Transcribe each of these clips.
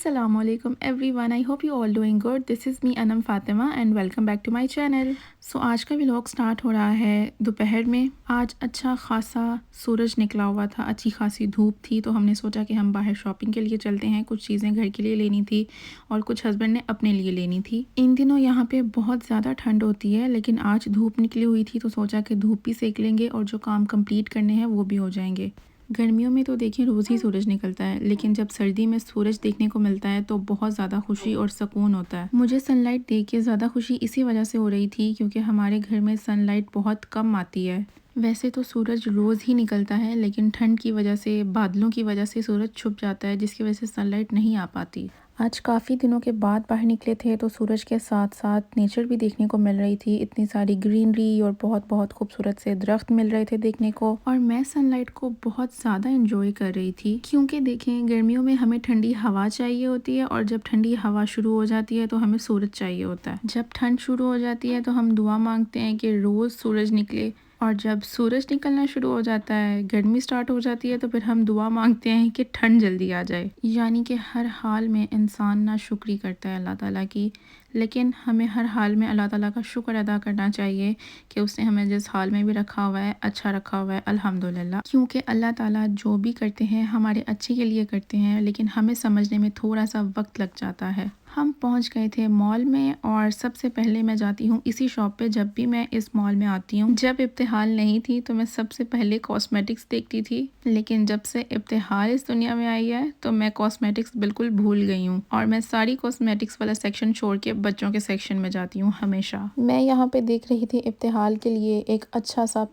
Assalamualaikum everyone. I hope you all doing good. This is me Anam Fatima and welcome back to my channel. So आज का vlog start हो रहा है दोपहर में। आज अच्छा खासा सूरज निकला हुआ था, अच्छी खासी धूप थी, तो हमने सोचा कि हम बाहर शॉपिंग के लिए चलते हैं। कुछ चीज़ें घर के लिए लेनी थी और कुछ हस्बैंड ने अपने लिए लेनी थी। इन दिनों यहाँ पे बहुत ज़्यादा ठंड होती है, लेकिन आज धूप निकली हुई थी तो सोचा कि धूप भी सेक लेंगे और जो काम कंप्लीट करने हैं वो भी हो जाएंगे। गर्मियों में तो देखिए रोज़ ही सूरज निकलता है, लेकिन जब सर्दी में सूरज देखने को मिलता है तो बहुत ज़्यादा खुशी और सुकून होता है। मुझे सनलाइट देख के ज़्यादा खुशी इसी वजह से हो रही थी क्योंकि हमारे घर में सनलाइट बहुत कम आती है। वैसे तो सूरज रोज़ ही निकलता है, लेकिन ठंड की वजह से, बादलों की वजह से सूरज छुप जाता है, जिसकी वजह से सनलाइट नहीं आ पाती। आज काफ़ी दिनों के बाद बाहर निकले थे तो सूरज के साथ साथ नेचर भी देखने को मिल रही थी। इतनी सारी ग्रीनरी और बहुत बहुत खूबसूरत से दरख्त मिल रहे थे देखने को, और मैं सनलाइट को बहुत ज़्यादा एंजॉय कर रही थी क्योंकि देखें गर्मियों में हमें ठंडी हवा चाहिए होती है और जब ठंडी हवा शुरू हो जाती है तो हमें सूरज चाहिए होता है। जब ठंड शुरू हो जाती है तो हम दुआ मांगते हैं कि रोज़ सूरज निकले, और जब सूरज निकलना शुरू हो जाता है, गर्मी स्टार्ट हो जाती है, तो फिर हम दुआ मांगते हैं कि ठंड जल्दी आ जाए। यानी कि हर हाल में इंसान नाशुक्री करता है अल्लाह ताला की, लेकिन हमें हर हाल में अल्लाह ताला का शुक्र अदा करना चाहिए कि उसने हमें जिस हाल में भी रखा हुआ है अच्छा रखा हुआ है, अल्हम्दुलिल्लाह। क्योंकि अल्लाह ताला जो भी करते हैं हमारे अच्छे के लिए करते हैं, लेकिन हमें समझने में थोड़ा सा वक्त लग जाता है। हम पहुंच गए थे मॉल में, और सबसे पहले मैं जाती हूँ इसी शॉप पे जब भी मैं इस मॉल में आती हूँ। जब इब्तिहाल नहीं थी तो मैं सबसे पहले कॉस्मेटिक्स देखती थी, लेकिन जब से इब्तिहाल इस दुनिया में आई है तो मैं कॉस्मेटिक्स बिल्कुल भूल गई हूँ, और मैं सारी कॉस्मेटिक्स वाला सेक्शन छोड़ के बच्चों के सेक्शन में जाती हूँ हमेशा। मैं यहाँ पे देख रही थी इब्तिहाल के लिए एक अच्छा सा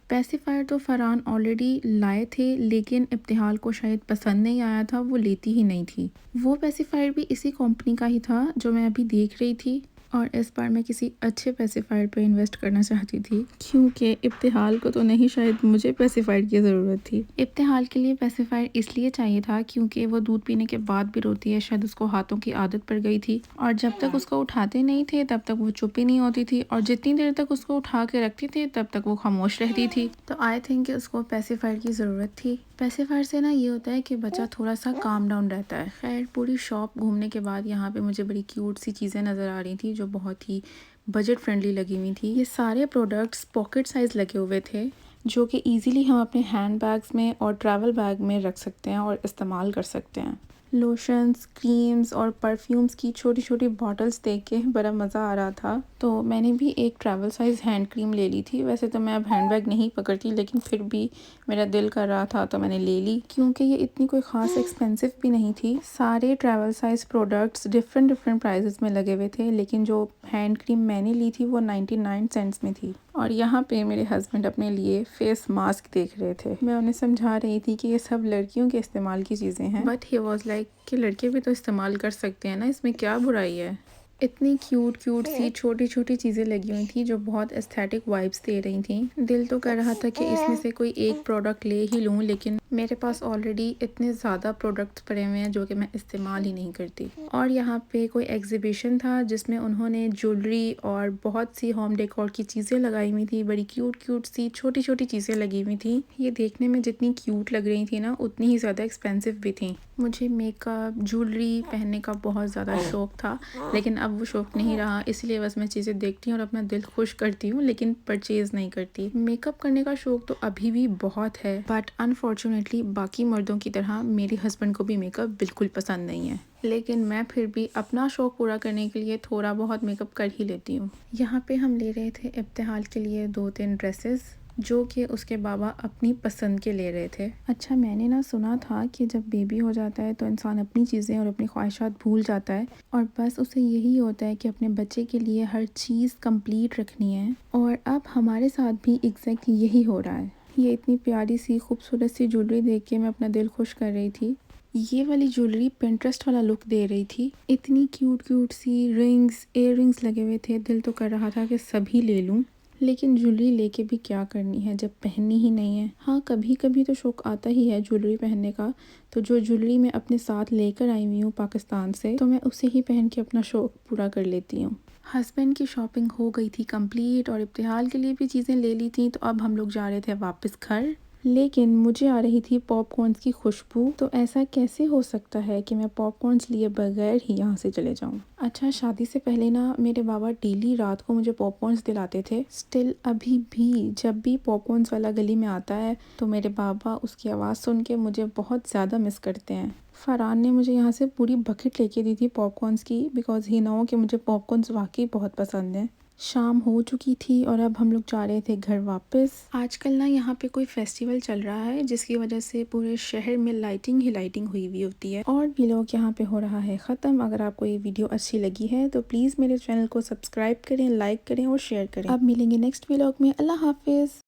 पैसिफायर तो फरहान ऑलरेडी लाए थे, लेकिन इब्तिहाल को शायद पसंद नहीं आया था, वो लेती ही नहीं थी। वो पैसिफायर भी इसी कंपनी का ही था जो मैं अभी देख रही थी, और इस बार मैं किसी अच्छे पैसिफायर पे इन्वेस्ट करना चाहती थी क्योंकि इब्तिहाल को तो नहीं, शायद मुझे पैसिफायर की ज़रूरत थी। इब्तिहाल के लिए पैसिफायर इसलिए चाहिए था क्योंकि वो दूध पीने के बाद भी रोती है, शायद उसको हाथों की आदत पड़ गई थी, और जब तक उसको उठाते नहीं थे तब तक वो चुप ही नहीं होती थी, और जितनी देर तक उसको उठा के रखते थे तब तक वो खामोश रहती थी। तो आई थिंक उसको पैसिफायर की ज़रूरत थी। पैसिफायर से ना ये होता है कि बच्चा थोड़ा सा काम डाउन रहता है। खैर पूरी शॉप घूमने के बाद यहाँ पे मुझे बड़ी क्यूट सी चीज़ें नज़र आ रही थी जो बहुत ही बजट फ्रेंडली लगी हुई थी। ये सारे प्रोडक्ट्स पॉकेट साइज़ लगे हुए थे जो कि इजीली हम अपने हैंड बैग्स में और ट्रैवल बैग में रख सकते हैं और इस्तेमाल कर सकते हैं। लोशंस, क्रीम्स और परफ्यूम्स की छोटी छोटी बॉटल्स देख के बड़ा मज़ा आ रहा था, तो मैंने भी एक ट्रैवल साइज़ हैंड क्रीम ले ली थी। वैसे तो मैं अब हैंड बैग नहीं पकड़ती, लेकिन फिर भी मेरा दिल कर रहा था तो मैंने ले ली क्योंकि ये इतनी कोई ख़ास एक्सपेंसिव भी नहीं थी। सारे travel size products different prices में लगे हुए थे, लेकिन जो हैंड क्रीम मैंने ली थी वो 99 सेंट्स में थी। और यहाँ पे मेरे हस्बैंड अपने लिए फेस मास्क देख रहे थे। मैं उन्हें समझा रही थी कि ये सब लड़कियों के इस्तेमाल की चीज़ें हैं, बट ही वॉज लाइक कि लड़के भी तो इस्तेमाल कर सकते हैं ना, इसमें क्या बुराई है। इतनी क्यूट सी छोटी छोटी चीज़ें लगी हुई थी जो बहुत एस्थेटिक वाइब्स दे रही थी। दिल तो कर रहा था कि इसमें से कोई एक प्रोडक्ट ले ही लूँ, लेकिन मेरे पास ऑलरेडी इतने ज़्यादा प्रोडक्ट्स पड़े हुए हैं जो कि मैं इस्तेमाल ही नहीं करती। और यहाँ पे कोई एग्जीबिशन था जिसमें उन्होंने ज्वेलरी और बहुत सी होम डेकोर की चीज़ें लगाई हुई थी। बड़ी क्यूट सी छोटी छोटी चीज़ें लगी हुई थी। ये देखने में जितनी क्यूट लग रही थी ना, उतनी ही ज़्यादा एक्सपेंसिव भी थी। मुझे मेकअप, ज्वेलरी पहनने का बहुत ज़्यादा शौक़ था, लेकिन अब वो शौक़ नहीं रहा, इसलिए बस मैं चीज़ें देखती हूँ और अपना दिल खुश करती हूँ, लेकिन परचेज़ नहीं करती। मेकअप करने का शौक़ तो अभी भी बहुत है, बट अनफॉर्चुनेटली बाकी मर्दों की तरह मेरे हस्बैंड को भी मेकअप बिल्कुल पसंद नहीं है, लेकिन मैं फिर भी अपना शौक़ पूरा करने के लिए थोड़ा बहुत मेकअप कर ही लेती हूँ। यहाँ पे हम ले रहे थे इब्तिहाल के लिए 2-3 ड्रेसेस जो कि उसके बाबा अपनी पसंद के ले रहे थे। अच्छा, मैंने ना सुना था कि जब बेबी हो जाता है तो इंसान अपनी चीज़ें और अपनी ख्वाहिशात भूल जाता है, और बस उसे यही होता है कि अपने बच्चे के लिए हर चीज़ कंप्लीट रखनी है, और अब हमारे साथ भी एग्जैक्टली यही हो रहा है। ये इतनी प्यारी सी खूबसूरत सी ज्वेलरी देख के मैं अपना दिल खुश कर रही थी। ये वाली ज्वेलरी पिंटरेस्ट वाला लुक दे रही थी। इतनी क्यूट सी रिंग्स, इयर रिंग्स लगे हुए थे, दिल तो कर रहा था कि सभी ले लूँ, लेकिन ज्वेलरी लेके भी क्या करनी है जब पहननी ही नहीं है। हाँ, कभी कभी तो शौक़ आता ही है ज्वेलरी पहनने का, तो जो ज्वेलरी मैं अपने साथ लेकर आई हुई हूँ पाकिस्तान से, तो मैं उसे ही पहन के अपना शौक़ पूरा कर लेती हूँ। हस्बैंड की शॉपिंग हो गई थी कंप्लीट और इब्तिहाल के लिए भी चीज़ें ले ली थी, तो अब हम लोग जा रहे थे वापस घर। लेकिन मुझे आ रही थी पॉपकॉर्न्स की खुशबू। तो ऐसा कैसे हो सकता है कि मैं पॉपकॉर्न्स लिए बगैर ही यहाँ से चले जाऊँ। अच्छा, शादी से पहले ना मेरे बाबा डेली रात को मुझे पॉपकॉर्न्स दिलाते थे। स्टिल अभी भी जब भी पॉपकॉर्न्स वाला गली में आता है तो मेरे बाबा उसकी आवाज़ सुन के मुझे बहुत ज़्यादा मिस करते हैं। फरहान ने मुझे यहाँ से पूरी बकेट लेके दी थी पॉपकॉर्न्स की, बिकॉज ही नो कि मुझे पॉपकॉर्न्स वाकई बहुत पसंद हैं। शाम हो चुकी थी और अब हम लोग जा रहे थे घर वापस। आजकल ना यहाँ पे कोई फेस्टिवल चल रहा है जिसकी वजह से पूरे शहर में लाइटिंग ही लाइटिंग हुई हुई होती है और भी लोग यहाँ पे हो रहा है ख़त्म। अगर आपको ये वीडियो अच्छी लगी है तो प्लीज़ मेरे चैनल को सब्सक्राइब करें, लाइक करें और शेयर करें। अब मिलेंगे नेक्स्ट व्लॉग में। अल्लाह हाफिज़।